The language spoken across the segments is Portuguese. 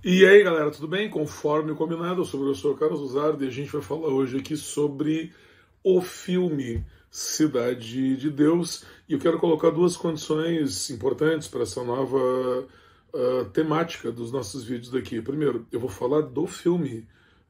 E aí, galera, tudo bem? Conforme combinado, eu sou o Carlos Luzardo e a gente vai falar hoje aqui sobre o filme Cidade de Deus. E eu quero colocar duas condições importantes para essa nova temática dos nossos vídeos daqui. Primeiro, eu vou falar do filme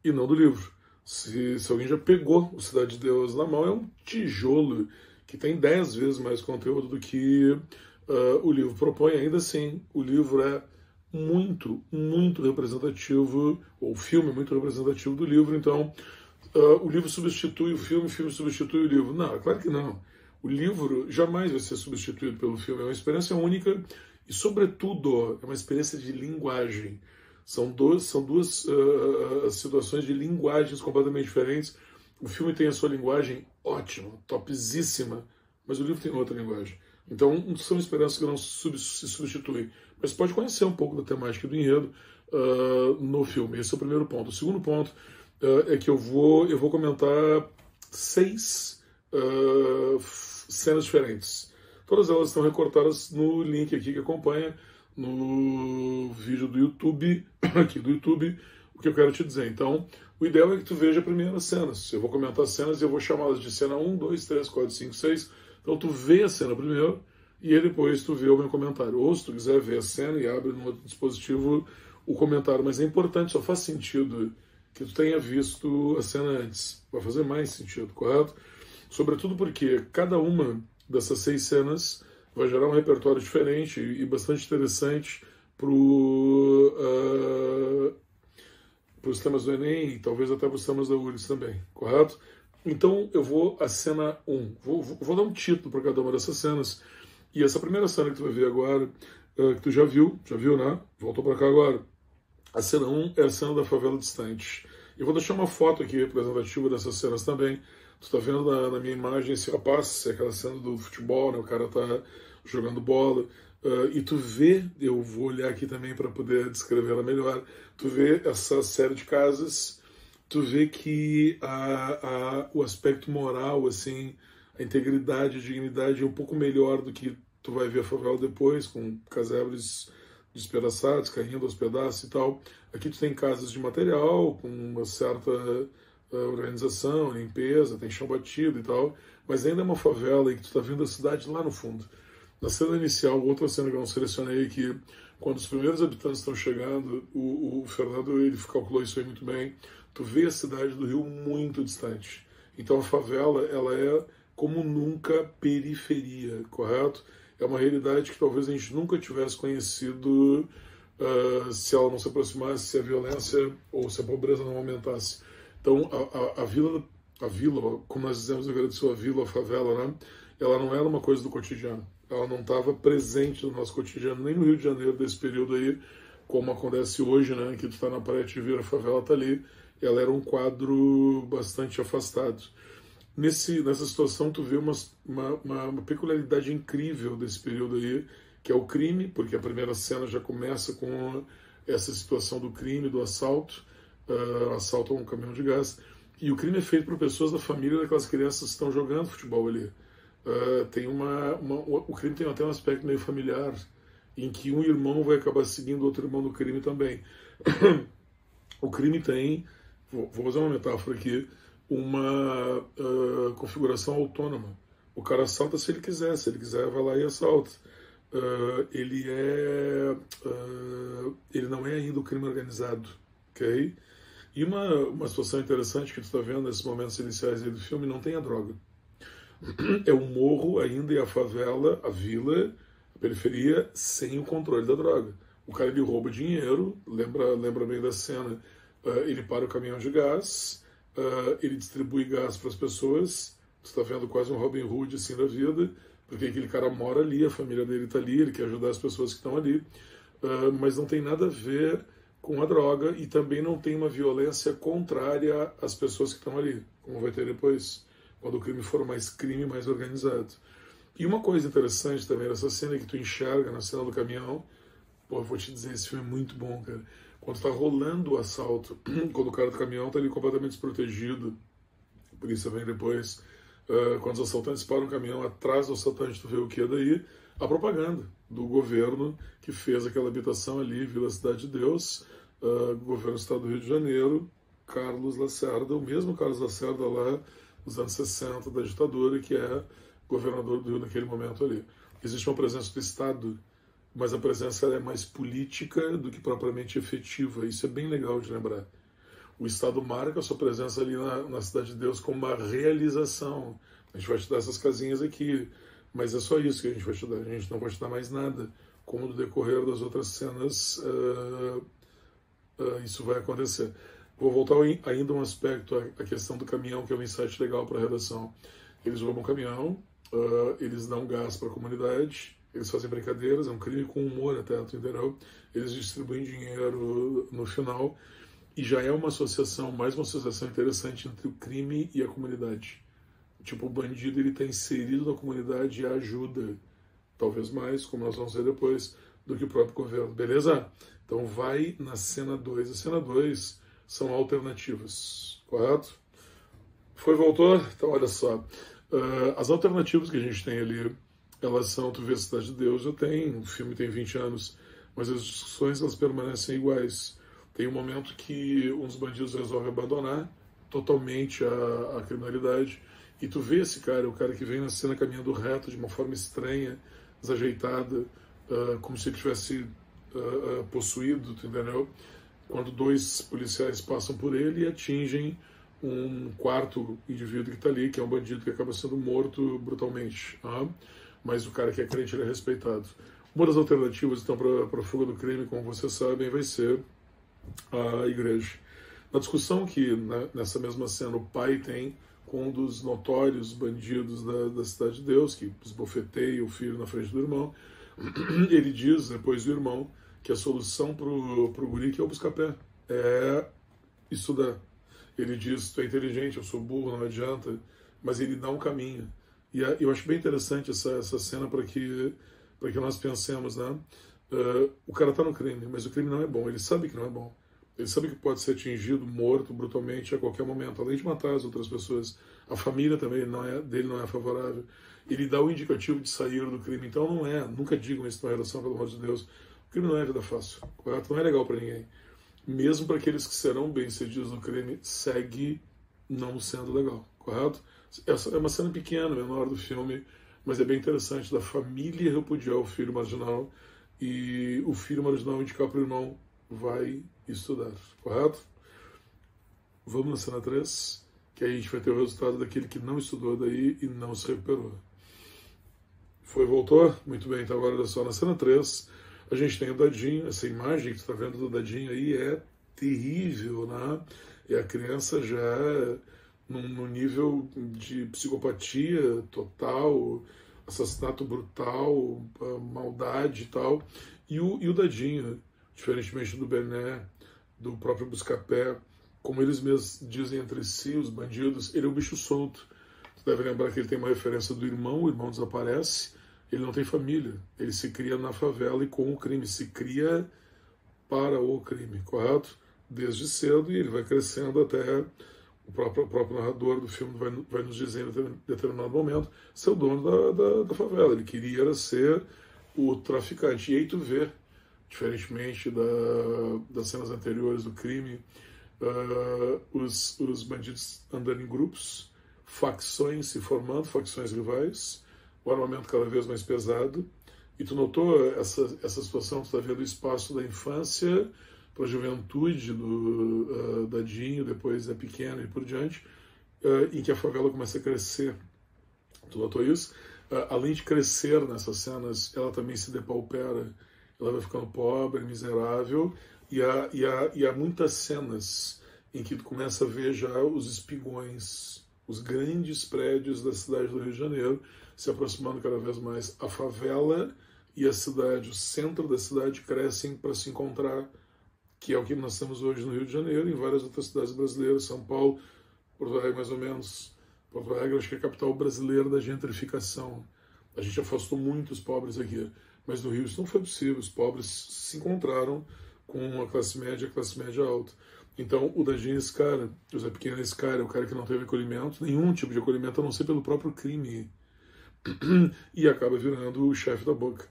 e não do livro. Se alguém já pegou o Cidade de Deus na mão, é um tijolo que tem 10 vezes mais conteúdo do que o livro propõe. Ainda assim, o livro é muito representativo, ou o filme é muito representativo do livro, então o livro substitui o filme substitui o livro. Não, é claro que não. O livro jamais vai ser substituído pelo filme, é uma experiência única e, sobretudo, é uma experiência de linguagem. São duas situações de linguagens completamente diferentes. O filme tem a sua linguagem ótima, topzíssima, mas o livro tem outra linguagem. Então, são experiências que não se substituem. Mas você pode conhecer um pouco da temática do enredo no filme. Esse é o primeiro ponto. O segundo ponto é que eu vou comentar 6 cenas diferentes. Todas elas estão recortadas no link aqui que acompanha no vídeo do YouTube, aqui do YouTube, o que eu quero te dizer. Então, o ideal é que tu veja primeiro as cenas. Eu vou comentar as cenas e eu vou chamá-las de cena 1, 2, 3, 4, 5, 6. Então, tu vê a cena primeiro e aí depois tu vê o meu comentário. Ou se tu quiser ver a cena e abre no outro dispositivo o comentário. Mas é importante, só faz sentido que tu tenha visto a cena antes. Vai fazer mais sentido, correto? Sobretudo porque cada uma dessas 6 cenas vai gerar um repertório diferente e bastante interessante para os temas do Enem e talvez até para os temas da URGS também, correto? Então eu vou à cena 1. Vou dar um título para cada uma dessas cenas. E essa primeira cena que tu vai ver agora, que tu já viu, né? Voltou para cá agora. A cena 1 é a cena da favela distante. Eu vou deixar uma foto aqui representativa dessas cenas também. Tu tá vendo na minha imagem esse rapaz, aquela cena do futebol, né? O cara tá jogando bola. E tu vê, eu vou olhar aqui também para poder descrevê-la melhor, tu vê essa série de casas, tu vê que o aspecto moral, assim, a integridade, a dignidade é um pouco melhor do que tu vai ver a favela depois, com casebres despedaçados, caindo aos pedaços e tal. Aqui tu tem casas de material, com uma certa organização, limpeza, tem chão batido e tal, mas ainda é uma favela e que tu tá vendo a cidade lá no fundo. Na cena inicial, outra cena que eu não selecionei, que quando os primeiros habitantes estão chegando, o Fernando ele calculou isso aí muito bem, tu vê a cidade do Rio muito distante. Então a favela, ela é como nunca periferia, correto? É uma realidade que talvez a gente nunca tivesse conhecido se ela não se aproximasse, se a violência ou se a pobreza não aumentasse. Então a vila, como nós dizemos, agradecer a vila, a favela, né? Ela não era uma coisa do cotidiano. Ela não estava presente no nosso cotidiano, nem no Rio de Janeiro desse período aí, como acontece hoje, né? Que tu está na praia de Vira, a favela está ali. Ela era um quadro bastante afastado. Nessa situação, tu vê uma peculiaridade incrível desse período aí, que é o crime, porque a primeira cena já começa com essa situação do crime, do assalto, assalto a um caminhão de gás, e o crime é feito por pessoas da família daquelas crianças que estão jogando futebol ali. O crime tem até um aspecto meio familiar, em que um irmão vai acabar seguindo outro irmão no crime também. O crime tem, vou fazer uma metáfora aqui, uma configuração autônoma. O cara assalta se ele quiser vai lá e assalta. Ele não é ainda o crime organizado, ok? E uma situação interessante que tu está vendo nesses momentos iniciais aí do filme, não tem a droga. É o morro ainda e a favela, a vila, a periferia, sem o controle da droga. O cara ele rouba dinheiro, lembra bem da cena, ele para o caminhão de gás, ele distribui gás para as pessoas. Você está vendo quase um Robin Hood assim da vida, porque aquele cara mora ali, a família dele está ali, ele quer ajudar as pessoas que estão ali, mas não tem nada a ver com a droga e também não tem uma violência contrária às pessoas que estão ali, como vai ter depois, quando o crime for mais crime, mais organizado. E uma coisa interessante também nessa cena que tu enxerga na cena do caminhão, pô, eu vou te dizer, esse filme é muito bom, cara. Quando está rolando o assalto, quando o cara do caminhão está ali completamente desprotegido, a polícia vem depois, quando os assaltantes param o caminhão, atrás do assaltante tu vê o que daí? A propaganda do governo que fez aquela habitação ali, Vila Cidade de Deus, governo do estado do Rio de Janeiro, Carlos Lacerda, o mesmo Carlos Lacerda lá nos anos 60 da ditadura, que é governador do Rio naquele momento ali. Existe uma presença do Estado, mas a presença é mais política do que propriamente efetiva. Isso é bem legal de lembrar. O Estado marca a sua presença ali na Cidade de Deus como uma realização. A gente vai te dar essas casinhas aqui, mas é só isso que a gente vai te dar. A gente não vai te dar mais nada. Como no decorrer das outras cenas, isso vai acontecer. Vou voltar ainda um aspecto, a questão do caminhão, que é um insight legal para a redação. Eles roubam um caminhão, eles dão gás para a comunidade, eles fazem brincadeiras, é um crime com humor até, entendeu? Eles distribuem dinheiro no final, e já é uma associação, mais uma associação interessante entre o crime e a comunidade. Tipo, o bandido ele está inserido na comunidade e ajuda, talvez mais, como nós vamos ver depois, do que o próprio governo, beleza? Então vai na cena 2. A cena 2 são alternativas, correto? Voltou? Então olha só. As alternativas que a gente tem ali, elas são, tu vê Cidade de Deus, já tem, o filme tem 20 anos, mas as discussões elas permanecem iguais. Tem um momento que uns bandidos resolvem abandonar totalmente a criminalidade, e tu vê esse cara, o cara que vem na cena caminhando reto de uma forma estranha, desajeitada, como se ele tivesse possuído, tu entendeu? Quando dois policiais passam por ele e atingem um quarto indivíduo que está ali, que é um bandido que acaba sendo morto brutalmente. Mas o cara que é crente, ele é respeitado. Uma das alternativas, então, para a fuga do crime, como vocês sabem, vai ser a igreja. Na discussão que, nessa mesma cena, o pai tem com um dos notórios bandidos da Cidade de Deus, que esbofeteia o filho na frente do irmão, ele diz, depois do irmão, que a solução pro guri que é o busca-pé, é estudar. Ele diz, tu é inteligente, eu sou burro, não adianta, mas ele dá um caminho. E eu acho bem interessante essa cena para que nós pensemos, né? O cara está no crime, mas o crime não é bom, ele sabe que não é bom. Ele sabe que pode ser atingido, morto brutalmente a qualquer momento, além de matar as outras pessoas. A família também dele não é favorável. Ele dá o indicativo de sair do crime, então nunca digam isso na relação, pelo amor de Deus. O crime não é vida fácil, correto? Não é legal para ninguém. Mesmo para aqueles que serão bem-sucedidos no crime, segue não sendo legal, correto? Essa é uma cena pequena, menor do filme, mas é bem interessante, da família repudiar o filho marginal e o filho marginal indicar para o irmão, vai estudar, correto? Vamos na cena 3, que aí a gente vai ter o resultado daquele que não estudou daí e não se recuperou. Voltou? Muito bem, então agora olha só, na cena 3, a gente tem o Dadinho, essa imagem que você está vendo do Dadinho aí é terrível, né? E a criança já num nível de psicopatia total, assassinato brutal, maldade e tal. E o Dadinho, diferentemente do Bené, do próprio Buscapé, como eles mesmos dizem entre si, os bandidos, ele é um bicho solto. Você deve lembrar que ele tem uma referência do irmão, o irmão desaparece, ele não tem família, ele se cria na favela e com o crime, se cria para o crime, correto? Desde cedo, e ele vai crescendo até o próprio narrador do filme vai nos dizer em determinado momento ser o dono da favela. Ele queria ser o traficante. E aí tu vê, diferentemente das cenas anteriores do crime, os bandidos andando em grupos, facções se formando, facções rivais, o armamento cada vez mais pesado. E tu notou essa situação, tu está vendo o espaço da infância para a juventude do Dadinho, depois é pequeno e por diante, em que a favela começa a crescer. Tu notou isso? Além de crescer nessas cenas, ela também se depaupera, ela vai ficando pobre, miserável, e há muitas cenas em que tu começa a ver já os espigões, os grandes prédios da cidade do Rio de Janeiro, se aproximando cada vez mais. A favela e a cidade, o centro da cidade, crescem para se encontrar, que é o que nós temos hoje no Rio de Janeiro, em várias outras cidades brasileiras, São Paulo, Porto Alegre mais ou menos. Porto Alegre acho que é a capital brasileira da gentrificação. A gente afastou muitos pobres aqui, mas no Rio isso não foi possível. Os pobres se encontraram com a classe média alta. Então o Dadinho é esse cara, o Zé Pequeno é esse cara, o cara que não teve acolhimento, nenhum tipo de acolhimento, a não ser pelo próprio crime, e acaba virando o chefe da boca.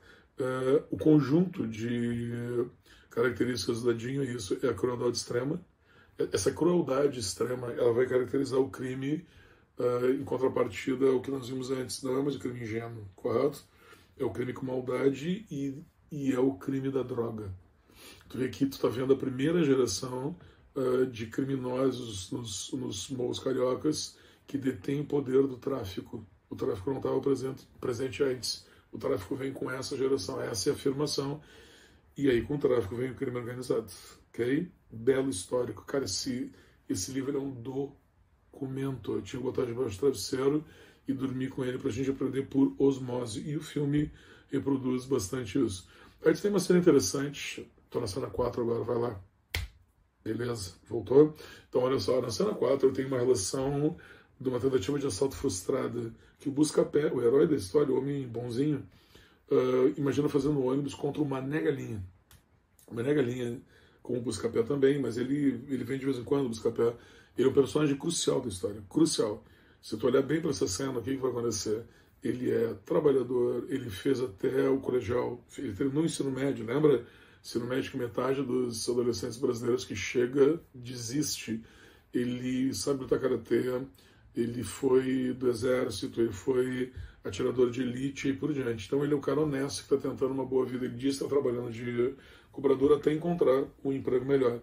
O conjunto de características do Dadinho é isso, é a crueldade extrema. Essa crueldade extrema, ela vai caracterizar o crime em contrapartida ao que nós vimos antes. Não é mais o crime ingênuo, correto? É o crime com maldade e é o crime da droga. Tu vê aqui, tu tá vendo a primeira geração de criminosos nos morros cariocas que detêm o poder do tráfico. O tráfico não estava presente antes. O tráfico vem com essa geração, essa é a afirmação. E aí com o tráfico vem o crime organizado. Ok? Belo histórico. Cara, esse livro é um documento. Eu tinha que botar debaixo do travesseiro e dormir com ele pra gente aprender por osmose. E o filme reproduz bastante isso. Aí tem uma cena interessante. Tô na cena 4 agora, vai lá. Beleza, voltou? Então, olha só, na cena 4 eu tenho uma relação de uma tentativa de assalto frustrada, que o Buscapé, o herói da história, o homem bonzinho, imagina fazendo ônibus contra o Mané Galinha. O Mané Galinha, com o Buscapé também, mas ele vem de vez em quando, o Buscapé. Ele é um personagem crucial da história, crucial. Se tu olhar bem para essa cena, o que vai acontecer? Ele é trabalhador, ele fez até o colegial, ele terminou o ensino médio, lembra? Ensino médio que metade dos adolescentes brasileiros que chega desiste. Ele sabe lutar karatê, ele foi do exército, ele foi atirador de elite e por diante. Então ele é um cara honesto que está tentando uma boa vida. Ele diz que está trabalhando de cobrador até encontrar um emprego melhor.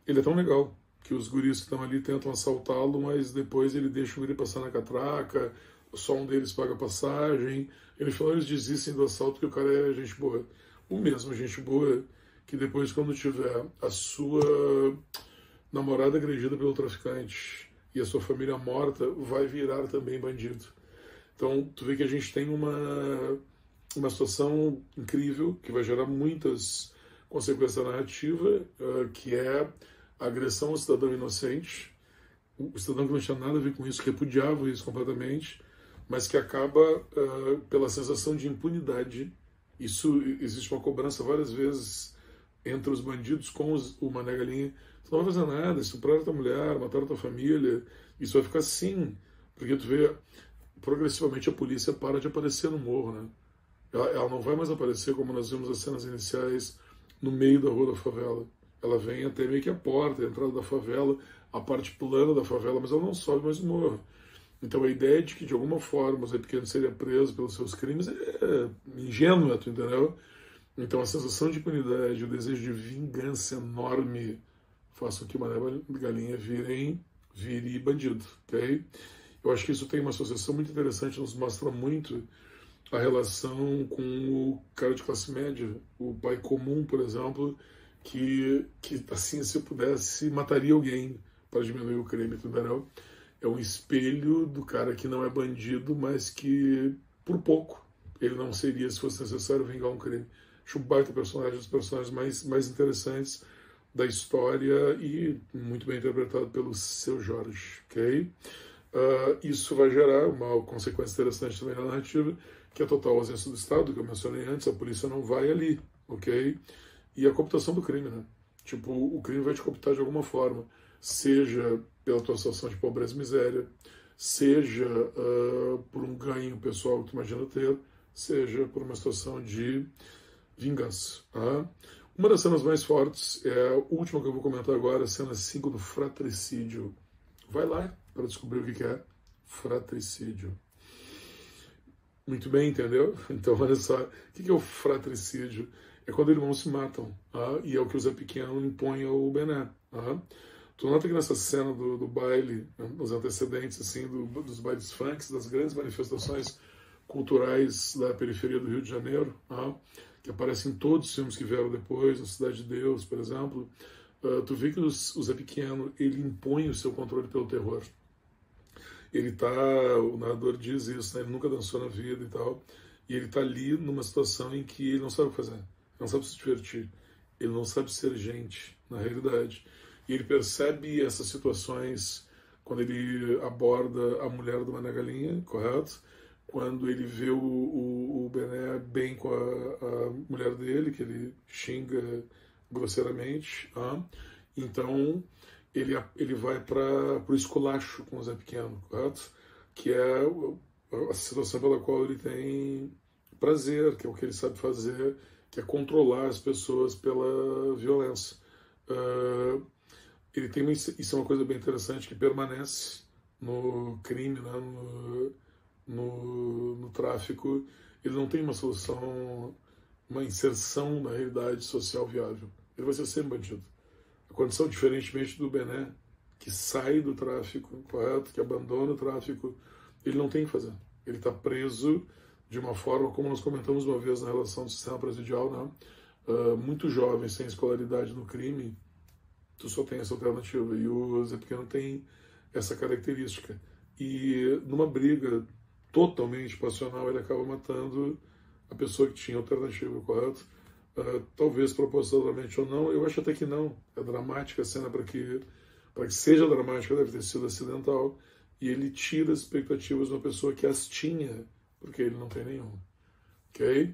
Ele é tão legal que os guris que estão ali tentam assaltá-lo, mas depois ele deixa o guri passar na catraca, só um deles paga passagem. Ele falou, eles desistem do assalto porque o cara é gente boa. O mesmo gente boa que depois, quando tiver a sua namorada agredida pelo traficante e a sua família morta, vai virar também bandido. Então, tu vê que a gente tem uma situação incrível, que vai gerar muitas consequências da narrativa, que é a agressão ao cidadão inocente, o cidadão que não tinha nada a ver com isso, que repudiava isso completamente, mas que acaba pela sensação de impunidade. Isso, existe uma cobrança várias vezes entre os bandidos com o Mané Galinha. Tu não vai fazer nada, estupraram tua mulher, mataram tua família. Isso vai ficar assim, porque tu vê, progressivamente a polícia para de aparecer no morro, né? Ela não vai mais aparecer, como nós vimos as cenas iniciais, no meio da rua da favela. Ela vem até meio que a porta, a entrada da favela, a parte plana da favela, mas ela não sobe mais o morro. Então a ideia de que de alguma forma o Zé Pequeno seria preso pelos seus crimes é ingênua, tu entendeu? Então a sensação de impunidade, o desejo de vingança enorme façam com que o Mané Galinha vire bandido, ok? Eu acho que isso tem uma associação muito interessante, nos mostra muito a relação com o cara de classe média, o pai comum, por exemplo, que assim, se eu pudesse, mataria alguém para diminuir o crime, entendeu? É um espelho do cara que não é bandido, mas que, por pouco, ele não seria, se fosse necessário, vingar um crime. Acho um baita personagem, um dos personagens mais interessantes da história e muito bem interpretado pelo Seu Jorge, ok? Isso vai gerar uma consequência interessante também na narrativa, que é a total ausência do Estado, que eu mencionei antes, a polícia não vai ali, ok? E a cooptação do crime, né? Tipo, o crime vai te cooptar de alguma forma, seja pela tua situação de pobreza e miséria, seja por um ganho pessoal que tu imagina ter, seja por uma situação de vingança. Tá? Uma das cenas mais fortes é a última que eu vou comentar agora, a cena 5 do fratricídio. Vai lá para descobrir o que é fratricídio. Muito bem, entendeu? Então, olha só, o que é o fratricídio? É quando irmãos se matam, tá? E é o que o Zé Pequeno impõe ao Bené. Tá? Tu nota que nessa cena do baile, nos antecedentes assim, dos bailes funks, das grandes manifestações culturais da periferia do Rio de Janeiro, tá? Que aparecem em todos os filmes que vieram depois, na Cidade de Deus, por exemplo, tu vê que o Zé Pequeno, ele impõe o seu controle pelo terror. O narrador diz isso, né? Ele nunca dançou na vida e tal, e ele está ali numa situação em que ele não sabe o que fazer, ele não sabe se divertir, ele não sabe ser gente, na realidade. E ele percebe essas situações quando ele aborda a mulher do Mané Galinha, correto? Quando ele vê o Bené bem com a mulher dele, que ele xinga grosseiramente. Tá? Então, ele vai para o esculacho com o Zé Pequeno, correto? Que é a situação pela qual ele tem prazer, que é o que ele sabe fazer, que é controlar as pessoas pela violência. Ele tem isso é uma coisa bem interessante que permanece no crime, né, no tráfico. Ele não tem uma solução, uma inserção na realidade social viável. Ele vai ser sempre bandido. A condição, diferentemente do Bené, que sai do tráfico, correto, que abandona o tráfico, ele não tem o que fazer. Ele está preso de uma forma, como nós comentamos uma vez na relação do sistema presidial, né? Muito jovem, sem escolaridade no crime, tu só tem essa alternativa. E o Zé Pequeno tem essa característica. E numa briga totalmente passional, ele acaba matando a pessoa que tinha alternativa, correto? Talvez propositalmente ou não, eu acho até que não. É dramática a cena, para que seja dramática, deve ter sido acidental. E ele tira as expectativas de uma pessoa que as tinha, porque ele não tem nenhuma. Ok?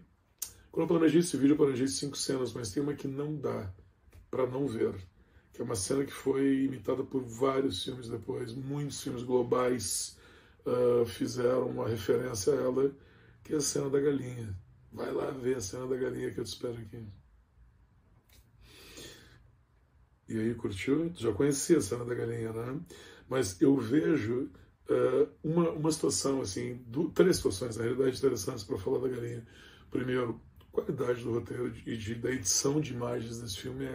Quando eu planejei esse vídeo, eu planejei 5 cenas, mas tem uma que não dá para não ver. Que é uma cena que foi imitada por vários filmes depois. Muitos filmes globais fizeram uma referência a ela, que é a cena da galinha. Vai lá ver a cena da galinha que eu te espero aqui. E aí, curtiu? Tu já conhecia a cena da galinha, né? Mas eu vejo uma situação, assim, 3 situações, na realidade, interessantes para falar da galinha. Primeiro, a qualidade do roteiro e da edição de imagens desse filme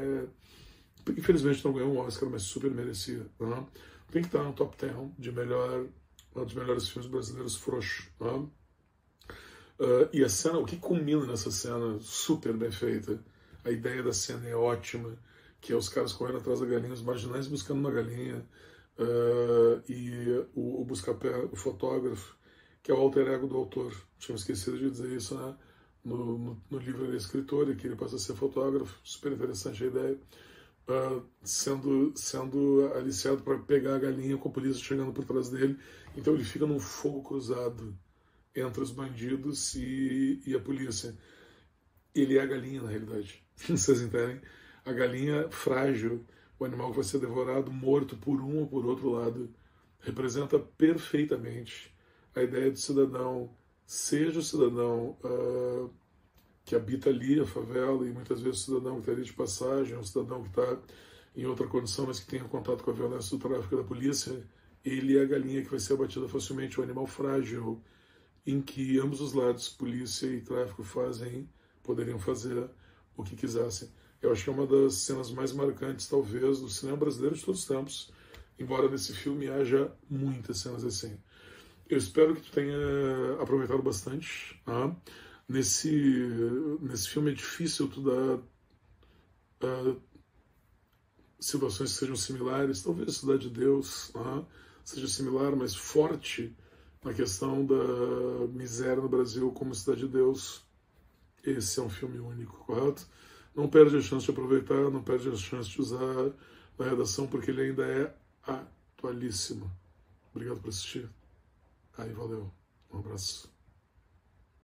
infelizmente não ganhou um Oscar, mas super merecia. Né? Tem que estar no top 10 um dos melhores filmes brasileiros frouxos. Né? E a cena, o que combina nessa cena, super bem feita, a ideia da cena é ótima, que é os caras correndo atrás da galinha, os marginais buscando uma galinha, e o buscapé, o fotógrafo, que é o alter ego do autor. Tinha esquecido de dizer isso, né? No livro ele é escritor e que ele passa a ser fotógrafo. Super interessante a ideia. Sendo aliciado para pegar a galinha com a polícia chegando por trás dele. Então ele fica num fogo cruzado entre os bandidos e a polícia. Ele é a galinha, na realidade. Vocês entendem? A galinha frágil, o animal que vai ser devorado, morto por um ou por outro lado, representa perfeitamente a ideia do cidadão, seja o cidadão que habita ali a favela, e muitas vezes o cidadão que está ali de passagem, o cidadão que está em outra condição, mas que tem contato com a violência do tráfico e da polícia, ele é a galinha que vai ser abatida facilmente, o animal frágil, em que ambos os lados, polícia e tráfico, poderiam fazer o que quisessem. Eu acho que é uma das cenas mais marcantes, talvez, do cinema brasileiro de todos os tempos, embora nesse filme haja muitas cenas assim. Eu espero que tu tenha aproveitado bastante. Tá? Nesse filme é difícil tu dar situações que sejam similares. Talvez a Cidade de Deus seja similar, mas forte na questão da miséria no Brasil como Cidade de Deus. Esse é um filme único, correto? Não perde a chance de aproveitar, não perde a chance de usar na redação, porque ele ainda é atualíssimo. Obrigado por assistir. Aí, valeu. Um abraço.